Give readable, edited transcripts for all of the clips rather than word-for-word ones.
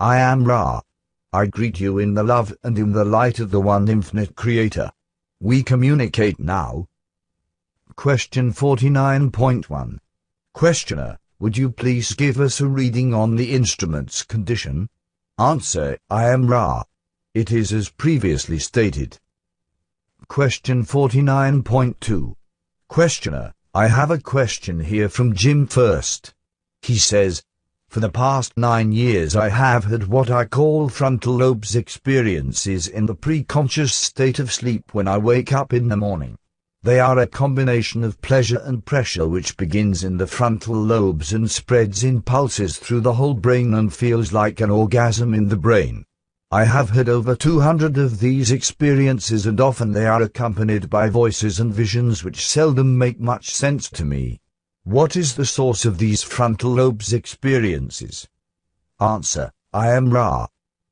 I am Ra. I greet you in the love and in the light of the one infinite Creator. We communicate now. Question 49.1. Questioner, would you please give us a reading on the instrument's condition? Answer, I am Ra. It is as previously stated. Question 49.2. Questioner, I have a question here from Jim first. He says, for the past 9 years I have had what I call frontal lobes experiences in the pre-conscious state of sleep when I wake up in the morning. They are a combination of pleasure and pressure which begins in the frontal lobes and spreads in pulses through the whole brain and feels like an orgasm in the brain. I have had over 200 of these experiences and often they are accompanied by voices and visions which seldom make much sense to me. What is the source of these frontal lobes experiences? Answer, I am Ra.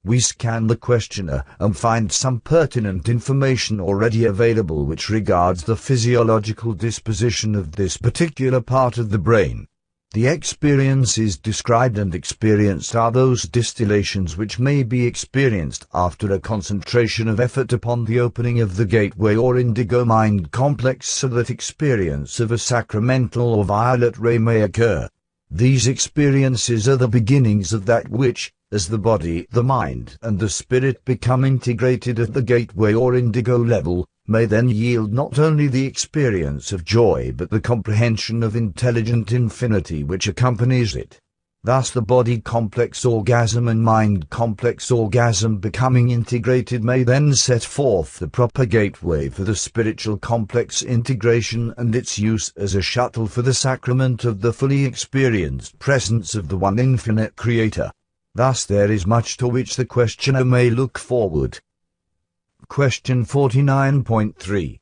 We scan the questioner and find some pertinent information already available which regards the physiological disposition of this particular part of the brain. The experiences described and experienced are those distillations which may be experienced after a concentration of effort upon the opening of the gateway or indigo mind complex so that experience of a sacramental or violet ray may occur. These experiences are the beginnings of that which, as the body, the mind, and the spirit become integrated at the gateway or indigo level, may then yield not only the experience of joy but the comprehension of intelligent infinity which accompanies it. Thus the body complex orgasm and mind complex orgasm becoming integrated may then set forth the proper gateway for the spiritual complex integration and its use as a shuttle for the sacrament of the fully experienced presence of the one infinite Creator. Thus there is much to which the questioner may look forward. Question 49.3.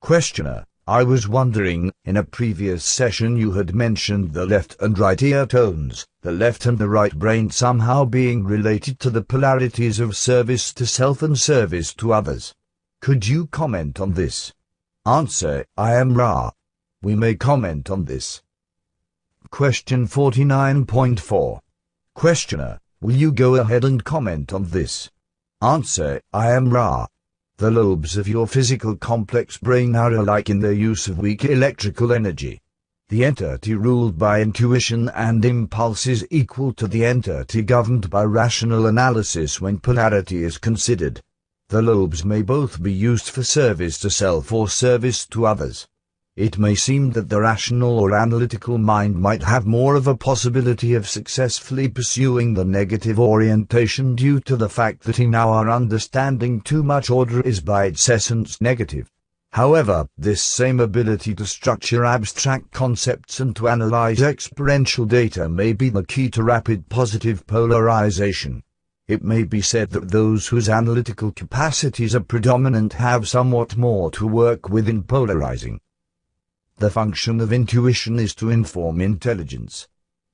Questioner, I was wondering, in a previous session you had mentioned the left and right ear tones, the left and the right brain somehow being related to the polarities of service to self and service to others. Could you comment on this? Answer, I am Ra. We may comment on this. Question 49.4. Questioner, will you go ahead and comment on this? Answer, I am Ra. The lobes of your physical complex brain are alike in their use of weak electrical energy. The entity ruled by intuition and impulse is equal to the entity governed by rational analysis when polarity is considered. The lobes may both be used for service to self or service to others. It may seem that the rational or analytical mind might have more of a possibility of successfully pursuing the negative orientation due to the fact that in our understanding too much order is by its essence negative. However, this same ability to structure abstract concepts and to analyze experiential data may be the key to rapid positive polarization. It may be said that those whose analytical capacities are predominant have somewhat more to work with in polarizing. The function of intuition is to inform intelligence.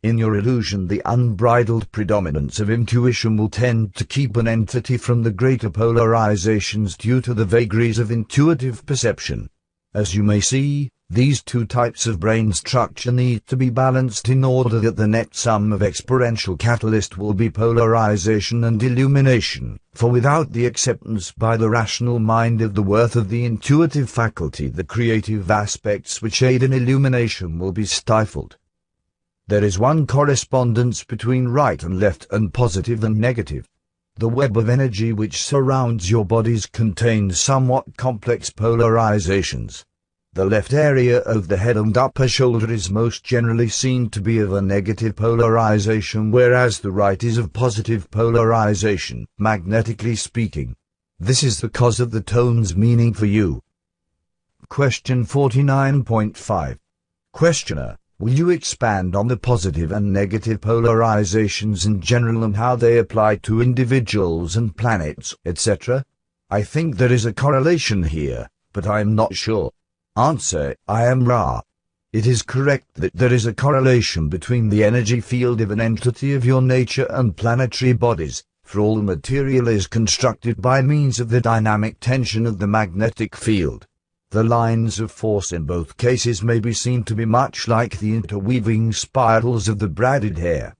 In your illusion, the unbridled predominance of intuition will tend to keep an entity from the greater polarizations due to the vagaries of intuitive perception. As you may see, these two types of brain structure need to be balanced in order that the net sum of experiential catalyst will be polarization and illumination, for without the acceptance by the rational mind of the worth of the intuitive faculty, the creative aspects which aid in illumination will be stifled. There is one correspondence between right and left and positive and negative. The web of energy which surrounds your bodies contains somewhat complex polarizations. The left area of the head and upper shoulder is most generally seen to be of a negative polarization, whereas the right is of positive polarization, magnetically speaking. This is the cause of the tone's meaning for you. Question 49.5. Questioner, will you expand on the positive and negative polarizations in general and how they apply to individuals and planets, etc.? I think there is a correlation here, but I am not sure. Answer, I am Ra. It is correct that there is a correlation between the energy field of an entity of your nature and planetary bodies, for all material is constructed by means of the dynamic tension of the magnetic field. The lines of force in both cases may be seen to be much like the interweaving spirals of the braided hair.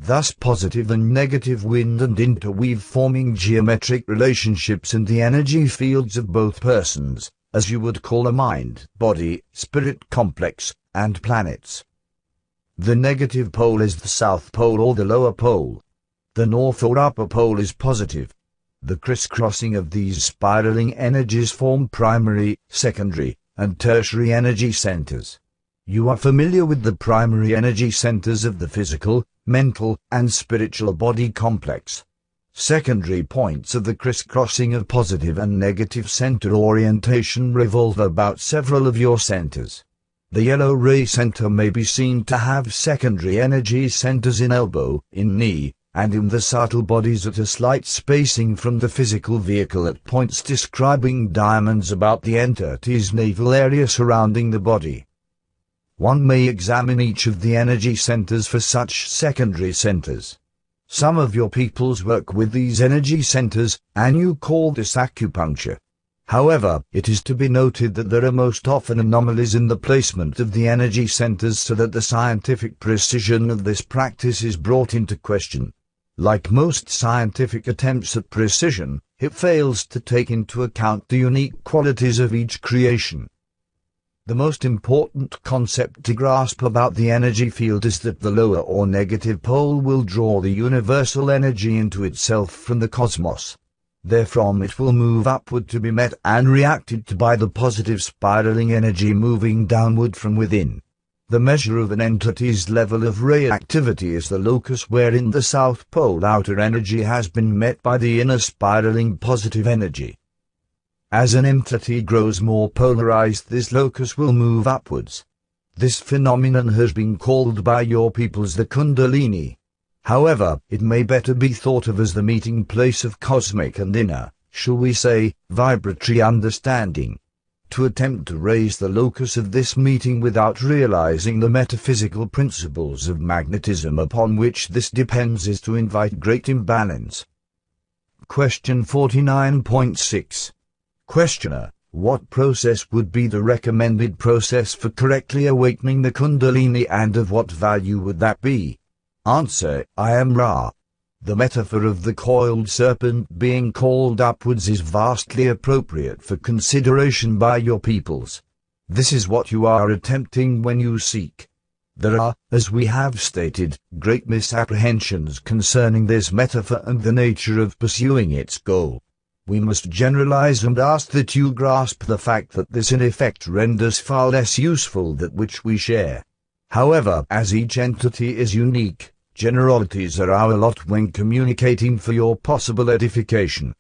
Thus positive and negative wind and interweave, forming geometric relationships in the energy fields of both persons, as you would call a mind, body, spirit complex, and planets. The negative pole is the south pole or the lower pole. The north or upper pole is positive. The crisscrossing of these spiraling energies form primary, secondary, and tertiary energy centers. You are familiar with the primary energy centers of the physical, mental, and spiritual body complex. Secondary points of the crisscrossing of positive and negative center orientation revolve about several of your centers. The yellow ray center may be seen to have secondary energy centers in elbow, in knee, and in the subtle bodies at a slight spacing from the physical vehicle at points describing diamonds about the entity's navel area surrounding the body. One may examine each of the energy centers for such secondary centers. Some of your peoples work with these energy centers, and you call this acupuncture. However, it is to be noted that there are most often anomalies in the placement of the energy centers, so that the scientific precision of this practice is brought into question. Like most scientific attempts at precision, it fails to take into account the unique qualities of each creation. The most important concept to grasp about the energy field is that the lower or negative pole will draw the universal energy into itself from the cosmos. Therefrom it will move upward to be met and reacted to by the positive spiraling energy moving downward from within. The measure of an entity's level of ray activity is the locus wherein the south pole outer energy has been met by the inner spiraling positive energy. As an entity grows more polarized, this locus will move upwards. This phenomenon has been called by your peoples the Kundalini. However, it may better be thought of as the meeting place of cosmic and inner, shall we say, vibratory understanding. To attempt to raise the locus of this meeting without realizing the metaphysical principles of magnetism upon which this depends is to invite great imbalance. Question 49.6. Questioner: what process would be the recommended process for correctly awakening the Kundalini, and of what value would that be? Answer: I am Ra. The metaphor of the coiled serpent being called upwards is vastly appropriate for consideration by your peoples. This is what you are attempting when you seek. There are, as we have stated, great misapprehensions concerning this metaphor and the nature of pursuing its goal. We must generalize and ask that you grasp the fact that this in effect renders far less useful that which we share. However, as each entity is unique, generalities are our lot when communicating for your possible edification.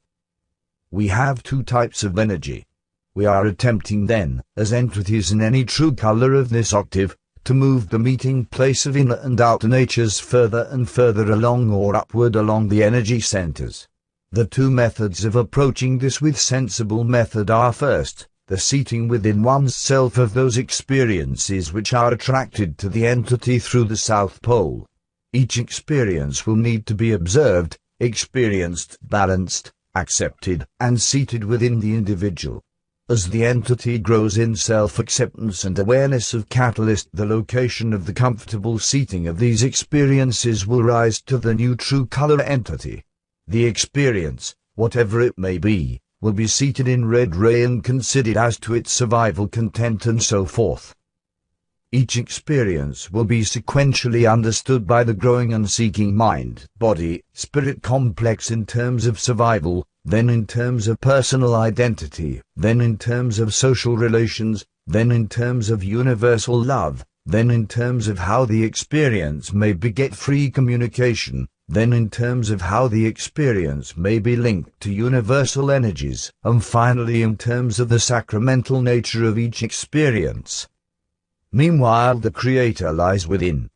We have two types of energy. We are attempting then, as entities in any true color of this octave, to move the meeting place of inner and outer natures further and further along or upward along the energy centers. The two methods of approaching this with sensible method are: first, the seating within one's self of those experiences which are attracted to the entity through the south pole. Each experience will need to be observed, experienced, balanced, accepted, and seated within the individual. As the entity grows in self-acceptance and awareness of catalyst, the location of the comfortable seating of these experiences will rise to the new true color entity. The experience, whatever it may be, will be seated in red ray and considered as to its survival content and so forth. Each experience will be sequentially understood by the growing and seeking mind, body, spirit complex in terms of survival, then in terms of personal identity, then in terms of social relations, then in terms of universal love, then in terms of how the experience may beget free communication, then in terms of how the experience may be linked to universal energies, and finally in terms of the sacramental nature of each experience. Meanwhile, the Creator lies within.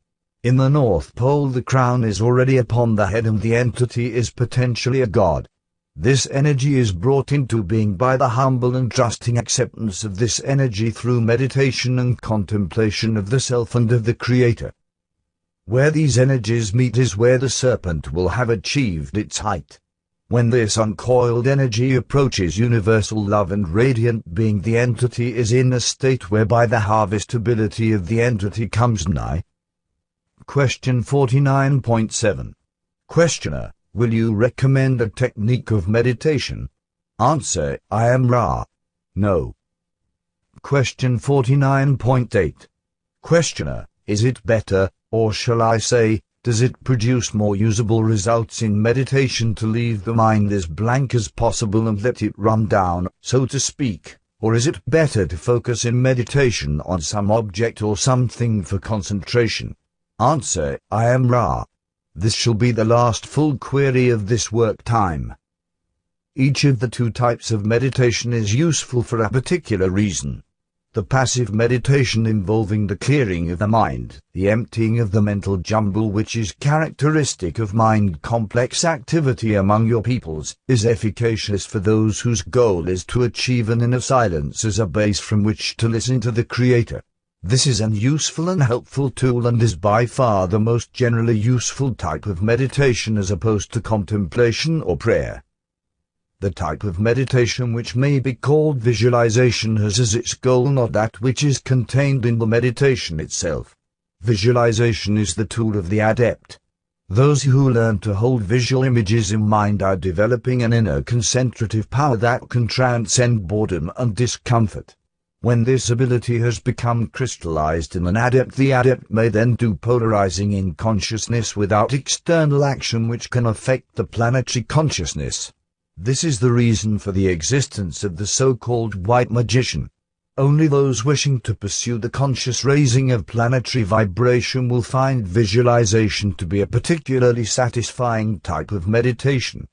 In the North Pole, the crown is already upon the head and the entity is potentially a god. This energy is brought into being by the humble and trusting acceptance of this energy through meditation and contemplation of the self and of the Creator. Where these energies meet is where the serpent will have achieved its height. When this uncoiled energy approaches universal love and radiant being, the entity is in a state whereby the harvestability of the entity comes nigh. Question 49.7. Questioner, will you recommend a technique of meditation? Answer, I am Ra. No. Question 49.8. Questioner, is it better, or shall I say, does it produce more usable results in meditation to leave the mind as blank as possible and let it run down, so to speak, or is it better to focus in meditation on some object or something for concentration? Answer, I am Ra. This shall be the last full query of this work time. Each of the two types of meditation is useful for a particular reason. The passive meditation involving the clearing of the mind, the emptying of the mental jumble which is characteristic of mind-complex activity among your peoples, is efficacious for those whose goal is to achieve an inner silence as a base from which to listen to the Creator. This is an useful and helpful tool and is by far the most generally useful type of meditation as opposed to contemplation or prayer. The type of meditation which may be called visualization has as its goal not that which is contained in the meditation itself. Visualization is the tool of the adept. Those who learn to hold visual images in mind are developing an inner concentrative power that can transcend boredom and discomfort. When this ability has become crystallized in an adept, the adept may then do polarizing in consciousness without external action which can affect the planetary consciousness. This is the reason for the existence of the so-called white magician. Only those wishing to pursue the conscious raising of planetary vibration will find visualization to be a particularly satisfying type of meditation.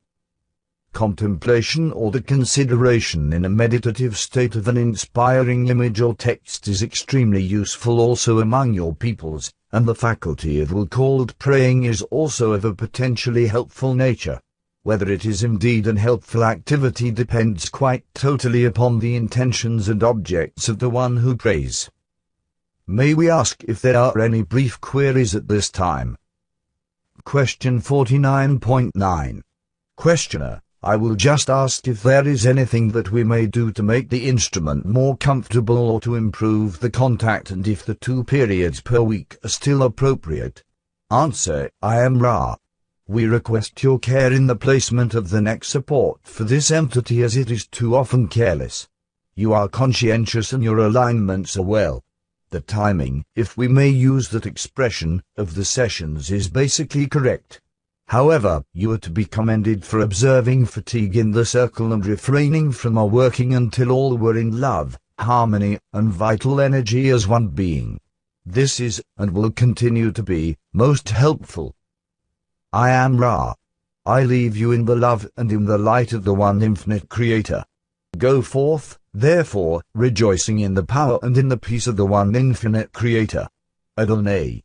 Contemplation or the consideration in a meditative state of an inspiring image or text is extremely useful also among your peoples, and the faculty of will-called praying is also of a potentially helpful nature. Whether it is indeed an helpful activity depends quite totally upon the intentions and objects of the one who prays. May we ask if there are any brief queries at this time? Question 49.9. Questioner, I will just ask if there is anything that we may do to make the instrument more comfortable or to improve the contact, and if the 2 periods per week are still appropriate. Answer, I am Ra. We request your care in the placement of the neck support for this entity as it is too often careless. You are conscientious and your alignments are well. The timing, if we may use that expression, of the sessions is basically correct. However, you are to be commended for observing fatigue in the circle and refraining from working until all were in love, harmony, and vital energy as one being. This is, and will continue to be, most helpful. I am Ra. I leave you in the love and in the light of the one infinite Creator. Go forth, therefore, rejoicing in the power and in the peace of the one infinite Creator. Adonai.